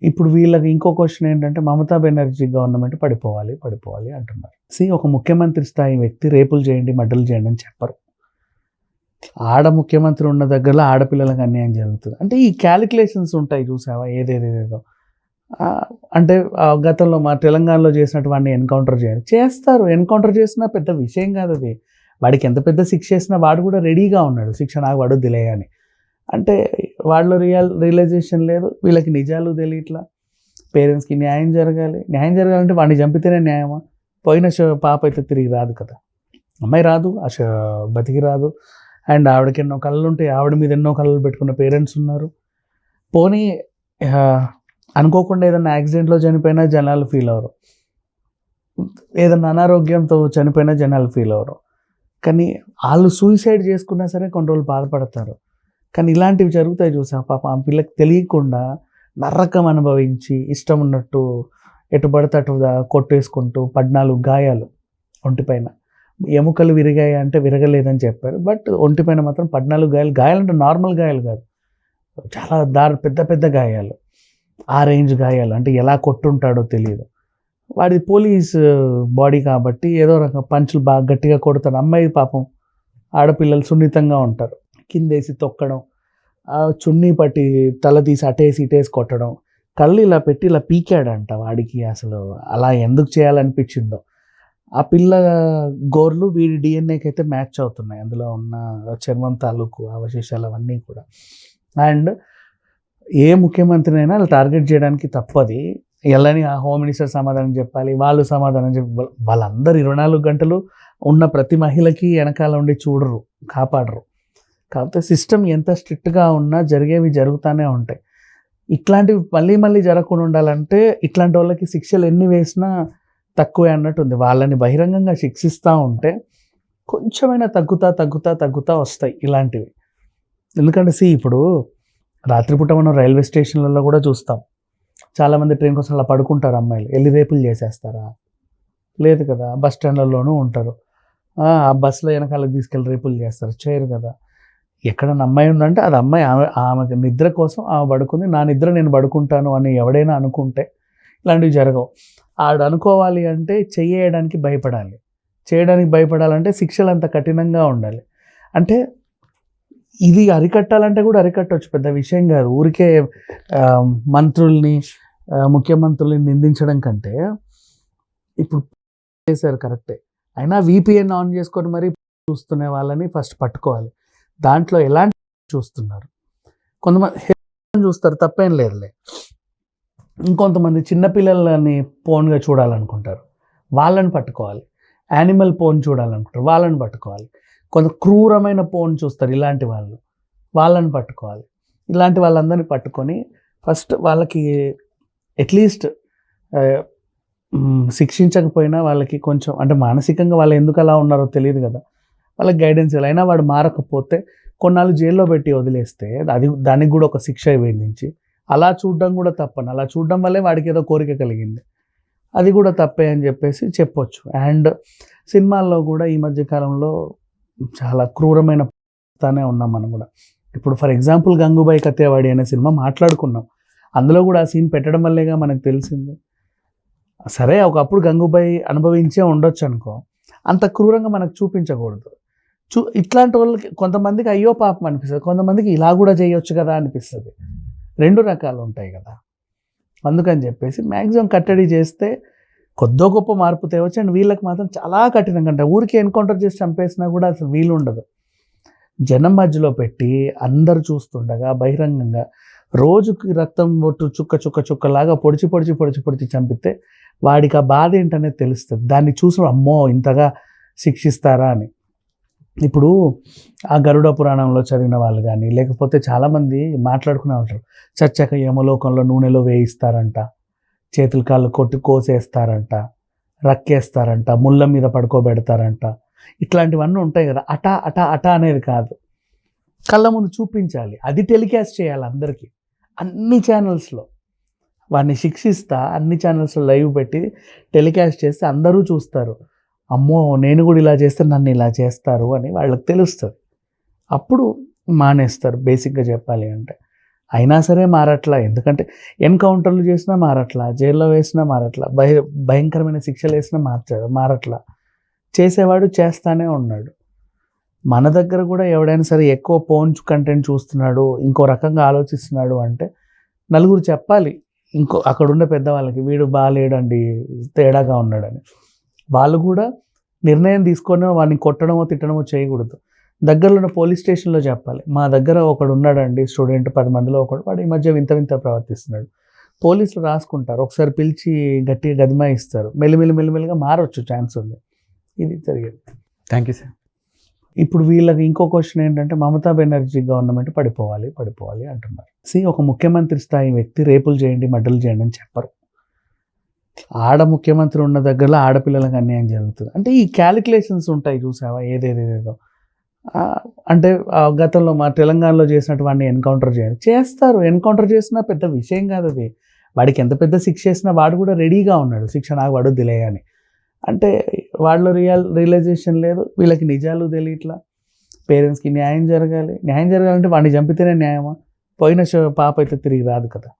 ఇప్పుడు వీళ్ళకి ఇంకో క్వశ్చన్ ఏంటంటే మమతా బెనర్జీ గవర్నమెంట్ పడిపోవాలి పడిపోవాలి అంటున్నారు. ఒక ముఖ్యమంత్రి స్థాయి వ్యక్తి రేపులు చేయండి, మర్డర్లు చేయండి అని చెప్పరు. ఆడ ముఖ్యమంత్రి ఉన్న దగ్గరలో ఆడపిల్లలకు అన్యాయం జరుగుతుంది అంటే ఈ క్యాలిక్యులేషన్స్ ఉంటాయి చూసావా, ఏదేదేదో. అంటే గతంలో మా తెలంగాణలో చేసినట్టు వాడిని ఎన్కౌంటర్ చేస్తారు. ఎన్కౌంటర్ చేసినా పెద్ద విషయం కాదు అది. వాడికి ఎంత పెద్ద శిక్ష వేసినా వాడు కూడా రెడీగా ఉన్నాడు, శిక్ష నాకు పడుద్దిలే అని. అంటే వాళ్ళలో రియలైజేషన్ లేదు, వీళ్ళకి నిజాలు తెలియట్లా. పేరెంట్స్కి న్యాయం జరగాలంటే వాడిని చంపితేనే న్యాయమా? పోయిన పాప అయితే తిరిగి రాదు కదా, అమ్మాయి రాదు, బతికి రాదు. అండ్ ఆవిడకి ఎన్నో కళలు ఉంటాయి, ఆవిడ మీద ఎన్నో కళలు పెట్టుకున్న పేరెంట్స్ ఉన్నారు. పోనీ అనుకోకుండా ఏదైనా యాక్సిడెంట్లో చనిపోయినా జనాలు ఫీల్ అవ్వరు, ఏదైనా అనారోగ్యంతో చనిపోయినా జనాలు ఫీల్ అవ్వరు. కానీ వాళ్ళు సూసైడ్ చేసుకున్నా సరే కొన్ని రోజులు బాధపడతారు. కానీ ఇలాంటివి జరుగుతాయి చూసా, పాప ఆ పిల్లకి తెలియకుండా నరకం అనుభవించి ఇష్టం ఉన్నట్టు ఎటు పడితే అటు కొట్టేసుకుంటూ 14 గాయాలు ఒంటిపైన. ఎముకలు విరిగాయి అంటే విరగలేదని చెప్పారు, బట్ ఒంటిపైన మాత్రం 14 గాయాలు. గాయాలంటే నార్మల్ గాయాలు కాదు, చాలా పెద్ద పెద్ద గాయాలు, ఆ రేంజ్ గాయాలు. అంటే ఎలా కొట్టుంటాడో తెలియదు. వాడి పోలీస్ బాడీ కాబట్టి ఏదో రకం పంచులు బాగా గట్టిగా కొడతాడు. అమ్మాయి పాపం, ఆడపిల్లలు సున్నితంగా ఉంటారు, కిందేసి తొక్కడం, చున్నీ పట్టి తల తీసి అటేసి ఇటేసి కొట్టడం, కళ్ళు ఇలా పెట్టి ఇలా పీకాడంట. వాడికి అసలు అలా ఎందుకు చేయాలనిపించిందో. ఆ పిల్ల గోర్లు వీడి డిఎన్ఏకి అయితే మ్యాచ్ అవుతున్నాయి, అందులో ఉన్న చర్మం తాలూకు అవశేషాలు అవన్నీ కూడా. అండ్ ఏ ముఖ్యమంత్రినైనా అలా టార్గెట్ చేయడానికి తప్పది. ఎల్లని ఆ హోమ్ మినిస్టర్ సమాధానం చెప్పాలి, వాళ్ళు సమాధానం చెప్పాలి. వాళ్ళందరూ 24 గంటలు ఉన్న ప్రతి మహిళకి వెనకాల ఉండి చూడరు, కాపాడరు. కాకపోతే సిస్టమ్ ఎంత స్ట్రిక్ట్గా ఉన్నా జరిగేవి జరుగుతూనే ఉంటాయి. ఇట్లాంటివి మళ్ళీ జరగకుండా ఉండాలంటే ఇట్లాంటి వాళ్ళకి శిక్షలు ఎన్ని వేసినా తక్కువే అన్నట్టు ఉంది. వాళ్ళని బహిరంగంగా శిక్షిస్తూ ఉంటే కొంచెమైనా తగ్గుతా వస్తాయి ఇలాంటివి. ఎందుకంటే ఇప్పుడు రాత్రిపూట మనం రైల్వే స్టేషన్లలో కూడా చూస్తాం, చాలామంది ట్రైన్ కోసం అలా పడుకుంటారు అమ్మాయిలు, వెళ్ళి రేపులు చేసేస్తారా? లేదు కదా. బస్ స్టాండ్లలోనూ ఉంటారు, ఆ బస్సులో వెనకాలకు తీసుకెళ్ళి రేపులు చేస్తారు, చేయరు కదా. ఎక్కడన్నా అమ్మాయి ఉందంటే అది అమ్మాయి, ఆమె నిద్ర కోసం ఆమె పడుకుంది, నా నిద్ర నేను పడుకుంటాను అని ఎవడైనా అనుకుంటే ఇలాంటివి జరగవు. ఆడు అనుకోవాలి అంటే చేయడానికి భయపడాలంటే శిక్షలు అంత కఠినంగా ఉండాలి. అంటే ఇది అరికట్టాలంటే కూడా అరికట్టవచ్చు, పెద్ద విషయం కాదు. ఊరికే మంత్రుల్ని ముఖ్యమంత్రుల్ని నిందించడం కంటే ఇప్పుడు చేశారు కరెక్టే, అయినా VPN ఆన్ చేసుకొని మరీ చూస్తునే వాళ్ళని ఫస్ట్ పట్టుకోవాలి. దాంట్లో ఎలాంటి చూస్తున్నారు, కొంతమంది చూస్తారు, తప్పేం లేదులే. ఇంకొంతమంది చిన్నపిల్లలని పోన్గా చూడాలనుకుంటారు, వాళ్ళని పట్టుకోవాలి. యానిమల్ పోన్ చూడాలనుకుంటారు, వాళ్ళని పట్టుకోవాలి. కొంత క్రూరమైన పోన్ చూస్తారు ఇలాంటి వాళ్ళని పట్టుకోవాలి. ఇలాంటి వాళ్ళందరినీ పట్టుకొని ఫస్ట్ వాళ్ళకి అట్లీస్ట్ శిక్షించకపోయినా వాళ్ళకి కొంచెం, అంటే మానసికంగా వాళ్ళు ఎందుకు అలా ఉన్నారో తెలియదు కదా, వాళ్ళకి గైడెన్స్ ఇవ్వాలి. అయినా వాడు మారకపోతే కొన్నాళ్ళు జైల్లో పెట్టి వదిలేస్తే దానికి కూడా ఒక శిక్ష విధించి, అలా చూడడం కూడా తప్పని, అలా చూడడం వల్లే వాడికి ఏదో కోరిక కలిగింది, అది కూడా తప్పే అని చెప్పేసి చెప్పొచ్చు. అండ్ సినిమాల్లో కూడా ఈ మధ్యకాలంలో చాలా క్రూరమైన తానే ఉన్నాం మనం కూడా. ఇప్పుడు ఫర్ ఎగ్జాంపుల్ గంగూబాయి కత్యావాడి అనే సినిమా మాట్లాడుకున్నాం, అందులో కూడా ఆ సీన్ పెట్టడం వల్లేగా మనకు తెలిసింది. సరే ఒకప్పుడు గంగూబాయి అనుభవించే ఉండొచ్చు అనుకో, అంత క్రూరంగా మనకు చూపించకూడదు. ఇట్లాంటి వాళ్ళకి కొంతమందికి అయ్యో పాపం అనిపిస్తుంది, కొంతమందికి ఇలా కూడా చేయొచ్చు కదా అనిపిస్తుంది. 2 రకాలు ఉంటాయి కదా. అందుకని చెప్పేసి మ్యాక్సిమం కట్టడి చేస్తే కొద్దో గొప్ప మార్పు తేవచ్చు. అండ్ వీళ్ళకి మాత్రం చాలా కఠినంగా అంటే ఊరికి ఎన్కౌంటర్ చేసి చంపేసినా కూడా అసలు వీలు ఉండదు. జనం మధ్యలో పెట్టి అందరు చూస్తుండగా బహిరంగంగా రోజుకి రక్తం బొట్టు చుక్కలాగా పొడిచి చంపితే వాడికి ఆ బాధ ఏంటనేది తెలుస్తుంది. దాన్ని చూసి అమ్మో ఇంతగా శిక్షిస్తారా అని. ఇప్పుడు ఆ గరుడ పురాణంలో చదివిన వాళ్ళు కానీ, లేకపోతే చాలామంది మాట్లాడుకునే ఉంటారు, చచ్చాక యమలోకంలో నూనెలో వేయిస్తారంట, చేతులు కాళ్ళు కొట్టి కోసేస్తారంట, రక్కేస్తారంట, ముళ్ళ మీద పడుకోబెడతారంట, ఇట్లాంటివన్నీ ఉంటాయి కదా. అటా అనేది కాదు, కళ్ళ ముందు చూపించాలి, అది టెలికాస్ట్ చేయాలి అందరికీ, అన్ని ఛానల్స్లో వాడిని శిక్షిస్తా, అన్ని ఛానల్స్లో లైవ్ పెట్టి టెలికాస్ట్ చేస్తే అందరూ చూస్తారు, అమ్మో నేను కూడా ఇలా చేస్తే నన్ను ఇలా చేస్తారు అని వాళ్ళకి తెలుస్తుంది. అప్పుడు మానేస్తారు బేసిక్గా చెప్పాలి అంటే. అయినా సరే మారట్లా. ఎందుకంటే ఎన్‌కౌంటర్‌లు చేసినా మారట్లా, జైల్లో వేసినా మారట్లా, భయంకరమైన శిక్షలేసినా మారట్లా. చేసేవాడు చేస్తానే ఉన్నాడు. మన దగ్గర కూడా ఎవడైనా సరే ఎక్కువ పోన్స్ కంటెంట్ చూస్తున్నాడు, ఇంకో రకంగా ఆలోచిస్తున్నాడు అంటే నలుగురు చెప్పాలి. అక్కడున్న పెద్దవాళ్ళకి వీడు బాలేడండి, తేడాగా ఉన్నాడని. వాళ్ళు కూడా నిర్ణయం తీసుకొని వాడిని కొట్టడమో, తిట్టడమో చేయకూడదు. దగ్గరలో ఉన్న పోలీస్ స్టేషన్‌లో చెప్పాలి. మా దగ్గర ఒకడున్నాడండి స్టూడెంట్ 10 మందిలో ఒకడు. వాడు ఈ మధ్య వింత వింత ప్రవర్తిస్తున్నాడు. పోలీసులు రాసుకుంటారు. ఒకసారి పిలిచి గట్టిగా గదిమాయిస్తారు. మెల్లిమెల్లిగా మారొచ్చు ఛాన్స్ ఉంది. ఇది జరిగేది. Thank you sir. ఇప్పుడు వీళ్ళకి ఇంకో క్వశ్చన్ ఏంటంటే మమతా బెనర్జీ గవర్నమెంట్ పడిపోవాలి అంటున్నారు. ఒక ముఖ్యమంత్రి స్థాయి వ్యక్తి రేపులు చేయండి, మర్డర్లు చేయండి అని చెప్పరు. ముఖ్యమంత్రి ఉన్న దగ్గరలో ఆడపిల్లలకు అన్యాయం జరుగుతుంది. అంటే ఈ క్యాలిక్యులేషన్స్ ఉంటాయి చూసావా, ఏదేదేదో. అంటే గతంలో మా తెలంగాణలో చేసినట్టు వాడిని ఎన్కౌంటర్ చేస్తారు. ఎన్కౌంటర్ చేసినా పెద్ద విషయం కాదు అది. వాడికి ఎంత పెద్ద శిక్ష వేసినా వాడు కూడా రెడీగా ఉన్నాడు, శిక్ష నాకు పడుద్దిలే అని. అంటే వాళ్ళలో రియలైజేషన్ లేదు, వీళ్ళకి నిజాలు తెలియట్లా. పేరెంట్స్కి న్యాయం జరగాలంటే వాడిని చంపితేనే న్యాయమా? పోయిన పాప అయితే తిరిగి రాదు కదా,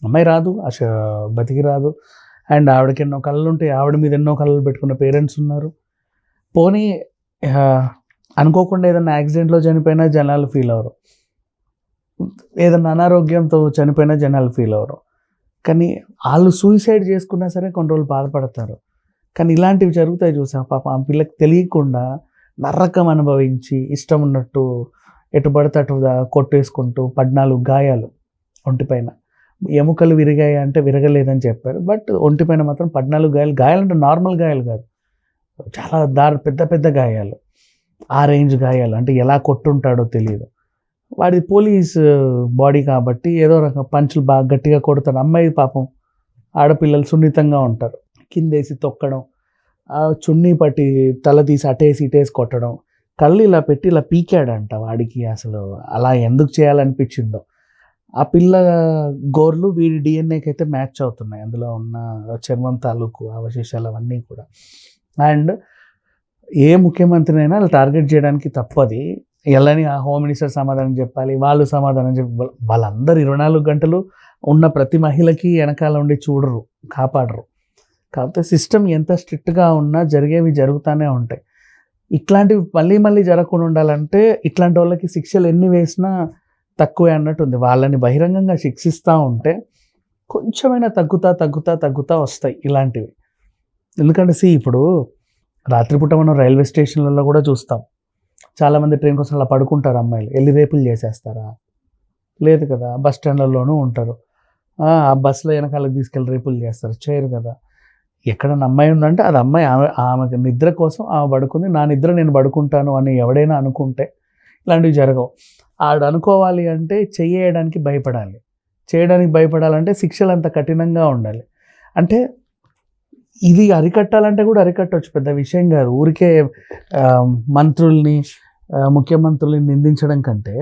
అమ్మాయి రాదు, బతికి రాదు. అండ్ ఆవిడకి ఎన్నో కళలు ఉంటాయి, ఆవిడ మీద ఎన్నో కళలు పెట్టుకున్న పేరెంట్స్ ఉన్నారు. పోనీ అనుకోకుండా ఏదైనా యాక్సిడెంట్లో చనిపోయినా జనాలు ఫీల్ అవ్వరు, ఏదైనా అనారోగ్యంతో చనిపోయినా జనాలు ఫీల్ అవ్వరు. కానీ వాళ్ళు సూసైడ్ చేసుకున్నా సరే కొన్ని రోజులు బాధపడతారు. కానీ ఇలాంటివి జరుగుతాయి చూసా, పాప ఆ పిల్లకి తెలియకుండా నరకం అనుభవించి ఇష్టం ఉన్నట్టు ఎటు పడితే అటు కొట్టేసుకుంటూ 14 గాయాలు ఒంటిపైన. ఎముకలు విరిగాయి అంటే విరగలేదని చెప్పారు, బట్ ఒంటిపైన మాత్రం 14 గాయాలంటే నార్మల్ గాయాలు కాదు, చాలా పెద్ద పెద్ద గాయాలు, ఆ రేంజ్ గాయాలు. అంటే ఎలా కొట్టుంటాడో తెలియదు. వాడి పోలీస్ బాడీ కాబట్టి ఏదో రకం పంచులు బాగా గట్టిగా కొడతాడు. అమ్మాయి పాపం, ఆడపిల్లలు సున్నితంగా ఉంటారు, కిందేసి తొక్కడం, చున్నీ పట్టి తల తీసి అటేసి ఇటేసి కొట్టడం, కళ్ళు ఇలా పెట్టి ఇలా పీకాడంట. వాడికి అసలు అలా ఎందుకు చేయాలనిపించిందో. ఆ పిల్ల గోర్లు వీడి డిఎన్ఏకి అయితే మ్యాచ్ అవుతున్నాయి, అందులో ఉన్న చర్మం తాలూకు అవశేషాలు అవన్నీ కూడా. అండ్ ఏ ముఖ్యమంత్రినైనా వాళ్ళు టార్గెట్ చేయడానికి తప్పది. ఎల్లని ఆ హోమ్ మినిస్టర్ సమాధానం చెప్పాలి, వాళ్ళు సమాధానం చెప్పాలి. వాళ్ళందరూ 24 గంటలు ఉన్న ప్రతి మహిళకి వెనకాల ఉండి చూడరు, కాపాడరు. కాకపోతే సిస్టమ్ ఎంత స్ట్రిక్ట్గా ఉన్నా జరిగేవి జరుగుతూనే ఉంటాయి. ఇట్లాంటివి మళ్ళీ జరగకుండా ఉండాలంటే ఇట్లాంటి వాళ్ళకి శిక్షలు ఎన్ని వేసినా తక్కువే అన్నట్టు ఉంది. వాళ్ళని బహిరంగంగా శిక్షిస్తూ ఉంటే కొంచెమైనా తగ్గుతా వస్తాయి ఇలాంటివి. ఎందుకంటే ఇప్పుడు రాత్రిపూట మనం రైల్వే స్టేషన్లలో కూడా చూస్తాం, చాలామంది ట్రైన్ కోసం అలా పడుకుంటారు అమ్మాయిలు, వెళ్ళి రేపులు చేసేస్తారా? లేదు కదా. బస్ స్టాండ్లలోనూ ఉంటారు, ఆ బస్సులో వెనకాలకు తీసుకెళ్ళి రేపులు చేస్తారు, చేయరు కదా. ఎక్కడన్నా అమ్మాయి ఉందంటే అది అమ్మాయి, ఆమె నిద్ర కోసం ఆమె పడుకుంది, నా నిద్ర నేను పడుకుంటాను అని ఎవడైనా అనుకుంటే ఇలాంటివి జరగవు. ఆడు అనుకోవాలి అంటే చేయడానికి భయపడాలంటే శిక్షలు అంత కఠినంగా ఉండాలి. అంటే ఇది అరికట్టాలంటే కూడా అరికట్టవచ్చు, పెద్ద విషయం కాదు. ఊరికే ముఖ్యమంత్రుల్ని నిందించడం కంటే